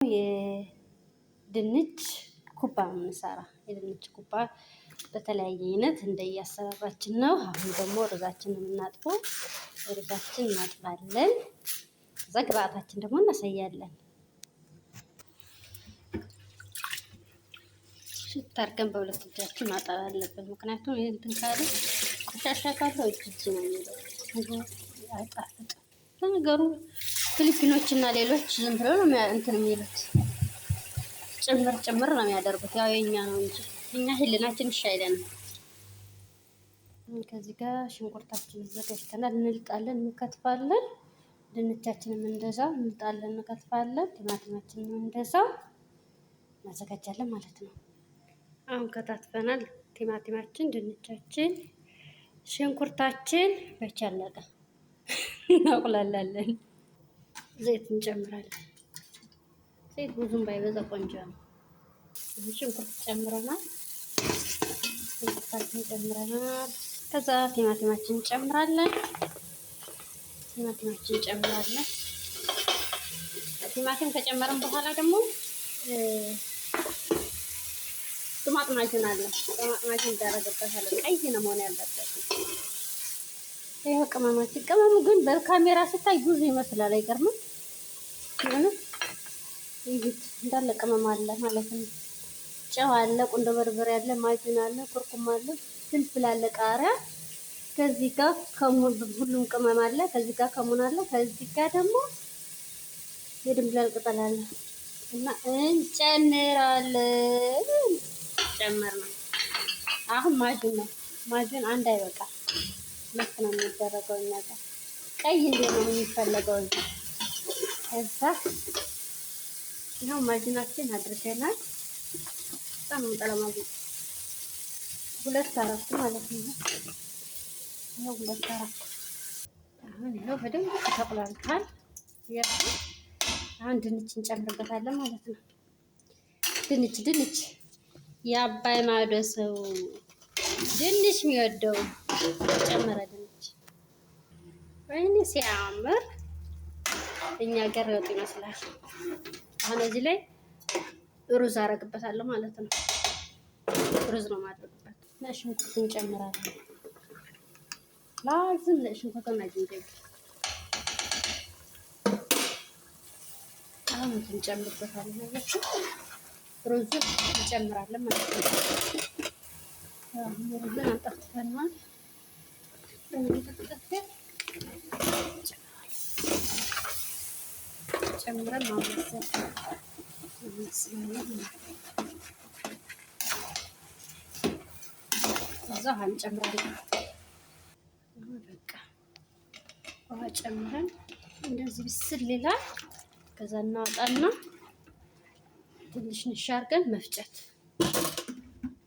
የድንች ኩባ የምንሰራ የድንች ኩባ በተለያየ አይነት እንደየአሰራራችን ነው። አሁን ደግሞ ሩዛችንን የምናጥበው ሩዛችን እናጥባለን። ከዛ ግብአታችን ደግሞ እናሳያለን። ሽት አድርገን በሁለት እጃችን ማጠብ አለብን። ምክንያቱም ይሄ እንትን ካለ ቆሻሻ ካለው እጅ ነው የሚለው አይጣፍጥም። ለነገሩ ፊሊፒኖች እና ሌሎች ዝም ብለው ነው እንትን የሚሉት ጭምር ነው የሚያደርጉት። ያው የኛ ነው እንጂ እኛ ህልናችን ይሻይለናል። ከዚህ ጋር ሽንኩርታችንን አዘጋጅተናል። እንልጣለን፣ እንከትፋለን። ድንቻችንን እንደዛው እንልጣለን፣ እንከትፋለን። ቲማቲማችንን እንደዛው እናዘጋጃለን ማለት ነው። አሁን ከታትፈናል። ቲማቲማችን፣ ድንቻችን፣ ሽንኩርታችን በቻለቀ እናቁላላለን። ዘይት እንጨምራለን። ዘይት ብዙም ባይበዛ ቆንጆ ነው። ሽንኩርት ጨምረናል። ሽንኩርታችን ጨምረናል። ከዛ ቲማቲማችን እንጨምራለን። ቲማቲም ከጨመረን በኋላ ደግሞ ጦማጥማችን አለ። ጦማጥማችን እንዳረገበታለን። ቀይ ነው መሆን ያለበት። ይሄው ቅመማችን። ቅመሙ ግን በካሜራ ሲታይ ብዙ ይመስላል። አይገርምም? ይሄት እንዳለ ቅመም አለ ማለት ነው። ጨው አለ፣ ቁንዶ በርበሬ አለ፣ ማጅን አለ፣ ኩርኩም አለ፣ ፍልፍል አለ፣ ቃሪያ። ከዚህ ጋር ሁሉም ቅመም አለ። ከዚህ ጋር ከሙን አለ። ከዚህ ጋር ደግሞ የድንብላል ቅጠል አለ እና እንጨምራለን። ጨመርነው። አሁን ማጅን ነው። ማጅን አንድ አይበቃ ልክ ነው የሚደረገው እኛ ጋር ቀይ እንዲሆን ነው የሚፈለገው እዚህ። ከዛ ይኸው ማጅናችን አድርገናል። በጣም ጠለማጅ 2-4 ማለት ነው። ይኸው 2-4 አሁን ይኸው በደንብ ተቆላልቷል። አሁን ድንች እንጨምርበታለን ማለት ነው። ድንች የአባይ ማዶ ሰው ድንች የሚወደው ጨመረ። ድንች ወይኔ ሲያምር! እኛ ሀገር ወጥ ይመስላል። አሁን እዚህ ላይ ሩዝ አረግበታለሁ ማለት ነው። ሩዝ ነው ማድረግበት። ሽንኩርት እንጨምራለን። ላዝም ሽንኩርትና ዝንጅብል አሁን እንጨምርበታለን። ሩዝ እንጨምራለን ማለት ነው። ሩዝን አንጠፍጥፈናል። ጨምረን ማብሰል እዛ ውሃ እንጨምራለን። በቃ ውሃ ጨምረን እንደዚህ ብስል ይላል። ከዛ እናወጣና ትንሽ ንሽ አድርገን መፍጨት።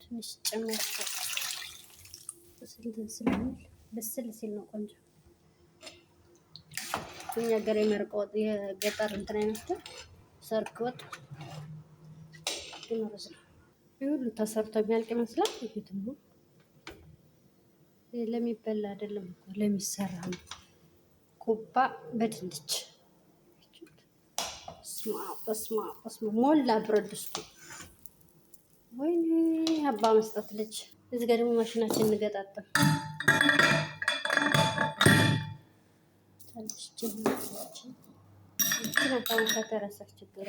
ትንሽ ጨምረን ብስል ሲል ነው ቆንጆ። እኛ ሀገር የመርቅ ወጥ የገጠር እንትን አይነት ሰርክ ወጥ ሩዝ ነው። ሁሉ ተሰርቶ የሚያልቅ ይመስላል። ይሄትም ነው ለሚበላ አይደለም እኮ ለሚሰራ ነው። ኩባ በድንች በስማ ሞላ ብረት ድስቱ። ወይኔ አባ መስጠት ልጅ። እዚህ ጋር ደግሞ ማሽናችን እንገጣጠም አሁን ከተረሳች ችግሯ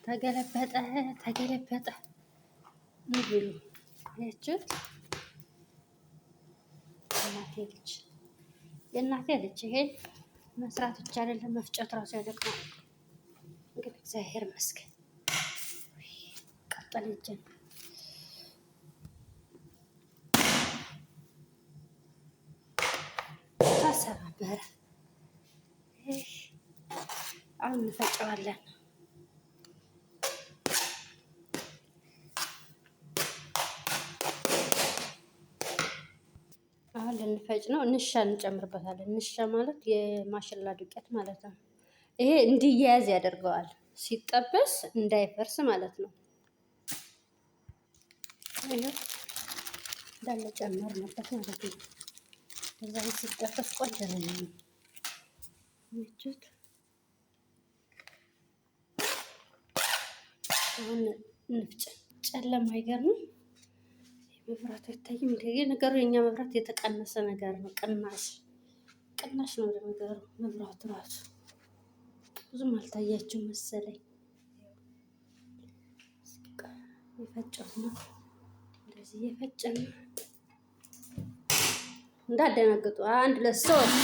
ተገለበጠ ብሉ ያችሁት። የእናቴ ልጅ ይሄን መስራት ብቻ አይደለም መፍጨት ራሱ ያደክማል። እንግዲህ እግዚአብሔር ይመስገን ቀጠል እጄን ታሰባበረ። አሁን እንፈጨዋለን። አሁን ልንፈጭ ነው። እንሻ እንጨምርበታለን። እንሻ ማለት የማሽላ ዱቄት ማለት ነው። ይሄ እንዲያያዝ ያደርገዋል። ሲጠበስ እንዳይፈርስ ማለት ነው። እንዳለ ጨመርንበት ማለት ነው። ከዛ ሲጠበስ ቆንጆ ነው የሚችት። አሁን እንፍጭ። ጨለማ አይገርምም? መብራቱ አይታይም። እንደ ነገሩ የኛ መብራት የተቀነሰ ነገር ነው። ቅናሽ ነው ነገሩ። መብራቱ ራሱ ብዙም አልታያችሁም መሰለኝ። የፈጨው ነው እንደዚህ የፈጨን እንዳደነግጡ አንድ ለሶስት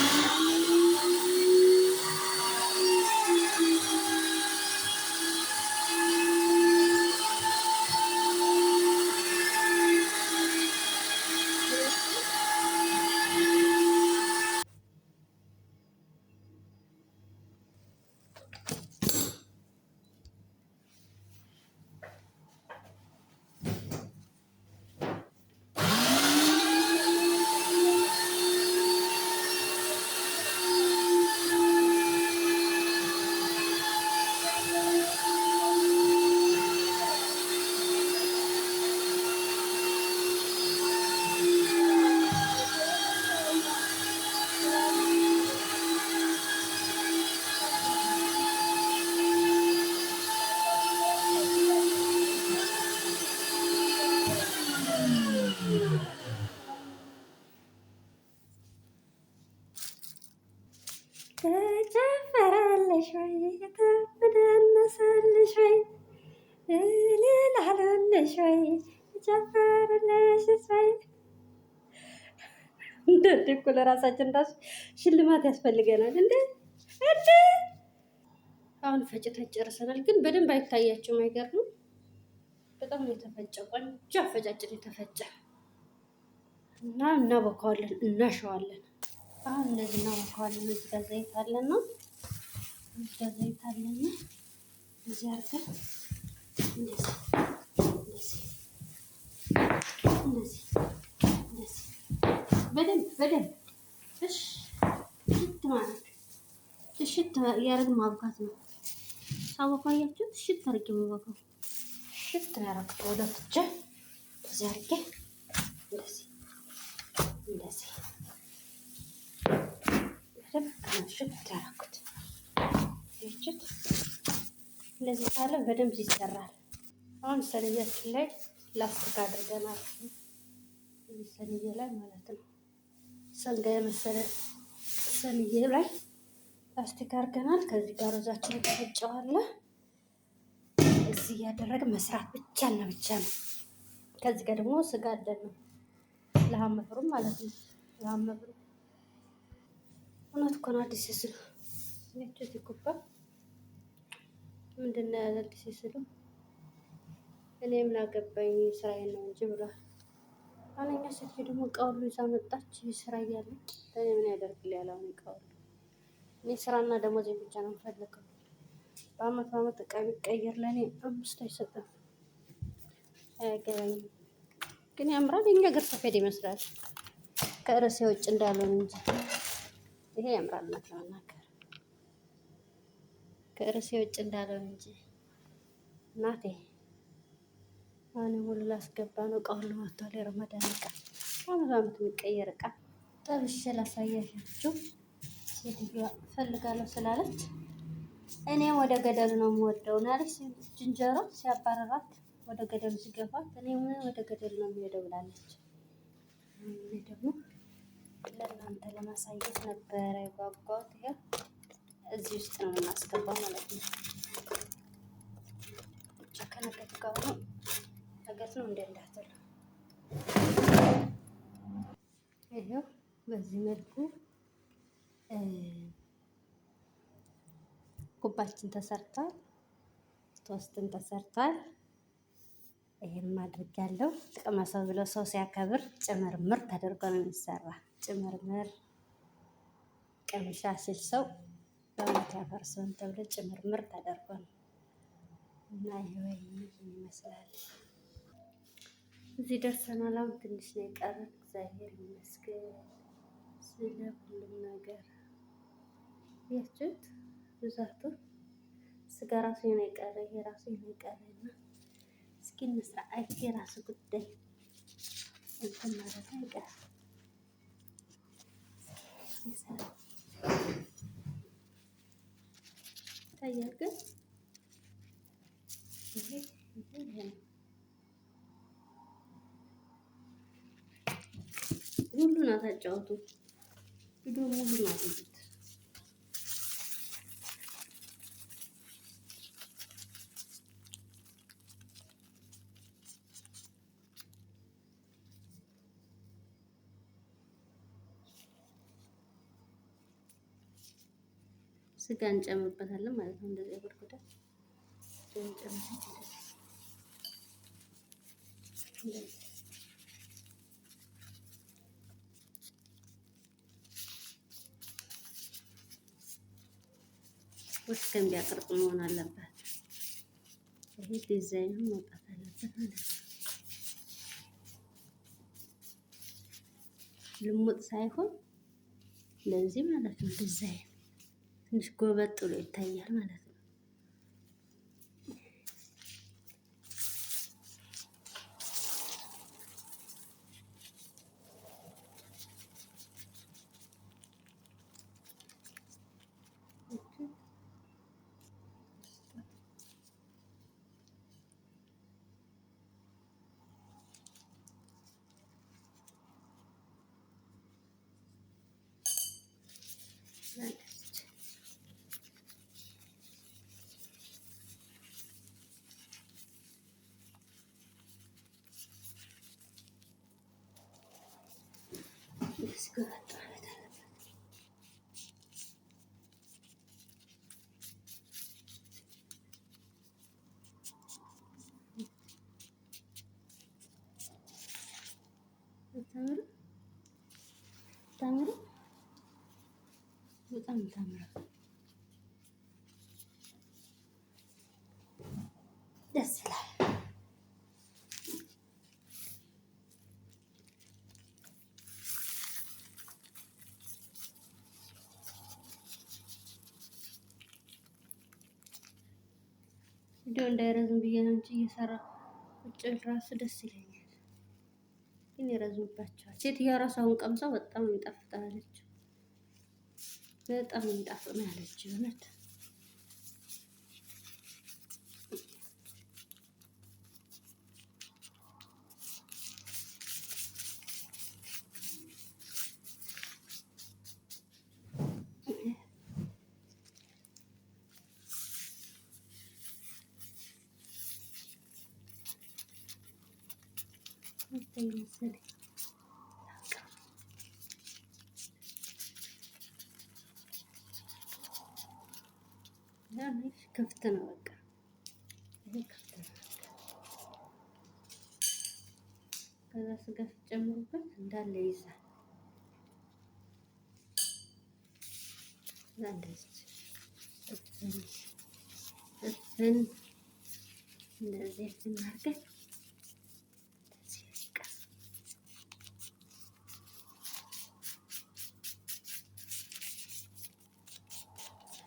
ተጨፈረልሽ ወይ ተደነሰልሽ ወይ እልል አለልሽ ወይ ተጨፈረልሽ ወይ። እንደ እኮ ለራሳችን ራሱ ሽልማት ያስፈልገናል። እንደ አሁን ፈጭተን ጨርሰናል፣ ግን በደንብ አይታያችሁም። አይገርምም? በጣም ነው የተፈጨ። ቆንጆ አፈጫጭን የተፈጨ እና እናቦካዋለን፣ እናሸዋለን። አሁን እንደዚህ እናቦካዋለን። እዚህ ጋር ዘይት አለና እዚህ አድርገን እንደዚህ በደንብ እሽት ማለት እሽት እያደረግን ማብካት ነው። ሳቦካ አያችሁት? እሽት አድርጌ የምቦካው እሽት ነው ያደረኩት። ወደ ፍቼ እዚህ አድርጌ እንደዚህ በደንብ እሽት ያደረኩት። ይችት እንደዚህ ካለ በደንብ ይሰራል። አሁን ሰንያችን ላይ ላስቲክ አድርገናል። ሰንዬ ላይ ማለት ነው። ሰንጋ የመሰለ ሰንዬ ላይ ላስቲክ አድርገናል። ከዚህ ጋር ሮዛችን ተፈጨዋለ። እዚህ እያደረግን መስራት ብቻና ብቻ ነው። ከዚህ ጋር ደግሞ ስጋ አለን ነው ለሐመፍሩ ማለት ነው። ለሐመፍሩ እውነት እኮ ነው። አዲስ ስሉ ነጭ ይኩባ ምንድን ነው ያለ አዲስ ስሉ እኔ ምን አገባኝ ስራዬን ነው እንጂ ብሏል። አለኛ ሴት ደግሞ እቃውን ይዛ መጣች። ስራ እያለ እኔ ምን ያደርግልኛል? አሁን እቃውን እኔ ስራና ደሞዜን ብቻ ነው የምፈልገው። በአመት እቃ ቢቀየር ለእኔ 5 አይሰጥም። አያገባኝም። ግን ያምራል። የኛ ሀገር ሰፌድ ይመስላል ከርዕሴ ውጭ እንዳልሆነ እንጂ ይሄ ያምራል። ለመናገር ከርዕሴ ውጭ እንዳልሆነ እንጂ እናቴ አሁን ሙሉ ላስገባ ነው። እቃውን ለማቷል የረመዳን እቃ አመት የሚቀየር እቃ ጠብሼ ላሳያችሁ። ሴትዮዋ እፈልጋለሁ ስላለች እኔም ወደ ገደሉ ነው የምወደው ናለች። ዝንጀሮ ሲያባረራት ወደ ገደሉ ሲገፋት እኔም ወደ ገደሉ ነው የሚሄደው ብላለች። እኔ ደግሞ ለእናንተ ለማሳየት ነበረ የጓጓሁት። ይሄ እዚህ ውስጥ ነው የምናስገባው ማለት ነው። ከነገት ጋር ነው ነገት ነው እንዳትሉ። ይሄው በዚህ መልኩ ኩባችን ተሰርቷል። ቶስትን ተሰርቷል። ይሄን ማድረግ ያለው ቅመሰው ብሎ ሰው ሲያከብር ጭምርምር ተደርጎ ነው የሚሰራ። ጭምርምር ቅምሻ ሲል ሰው በእውነት ያፈርሰውን ተብሎ ጭምርምር ተደርጎ ነው እና ይሄ ይመስላል። እዚህ ደርሰናል። አሁን ትንሽ ነው የቀረን። እግዚአብሔር ይመስገን ስለ ሁሉም ነገር። ያችሁት ብዛቱ ስጋ ራሱ የሆነ የቀረ ይሄ ራሱ የሆነ የቀረና እስኪ እንስራ። አይ የራሱ ጉዳይ እንትን ማለት አይቀርም። ይታያል ግን ይሄ ነው። ሁሉን አታጫውቱ ቪዲዮ ሙሉን አትይዙት። ስጋ እንጨምርበታለን ማለት ነው። እንደዚህ አድርጎ እስከሚያቀርብ መሆን አለበት። ይሄ ዲዛይኑ መውጣት አለበት ማለት ነው። ልሙጥ ሳይሆን ለዚህ ማለት ነው። ዲዛይን ትንሽ ጎበጥ ብሎ ይታያል ማለት ነው። በጣም ታምራ ደስ ይላል። ቪዲዮ እንዳይረዝም ብዬ ነው እንጂ እየሰራ ቁጭ ራሱ ደስ ይለኛል። ግን ይረዝምባቸዋል። ሴትዮዋ ራሱ አሁን ቀምሳው በጣም ይጣፍጣለች። በጣም የሚጣፍጥ ነው ያለች እውነት። መሰለኝ ክፍት ነው በቃ ይሄ ክፍት ነው። ከዛ ስጋ ሲጨምሩበት እንዳለ ይይዛል። እንደዚህ እንደዚህ እናድርገን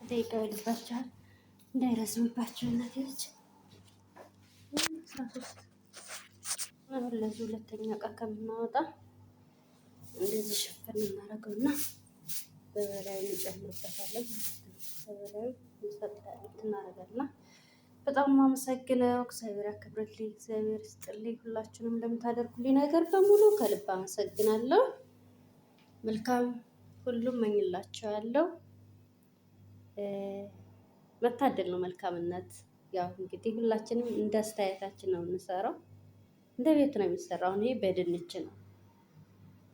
ደቂቃ ይልባቸዋል እንዳይረዝምባቸው እናቴ ልጅ 13 አሁን ለዚህ ሁለተኛ እቃ ከምናወጣ እንደዚህ ሽፍን እናደርገውና በበላይ እንጨምርበታለን ማለት ነው። በበላይ እናደርጋልና በጣም የማመሰግነው እግዚአብሔር ያክብርልኝ፣ እግዚአብሔር ይስጥልኝ። ሁላችሁንም እንደምታደርጉልኝ ነገር በሙሉ ከልብ አመሰግናለሁ። መልካም ሁሉም መኝላችኋለሁ። መታደል ነው መልካምነት። ያው እንግዲህ ሁላችንም እንደ አስተያየታችን ነው የምንሰራው። እንደ ቤት ነው የሚሰራው። ይሄ በድንች ነው፣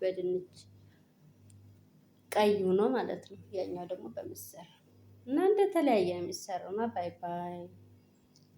በድንች ቀዩ ነው ማለት ነው። ያኛው ደግሞ በምስር እና እንደተለያየ ነው የሚሰራው። እና ባይ ባይ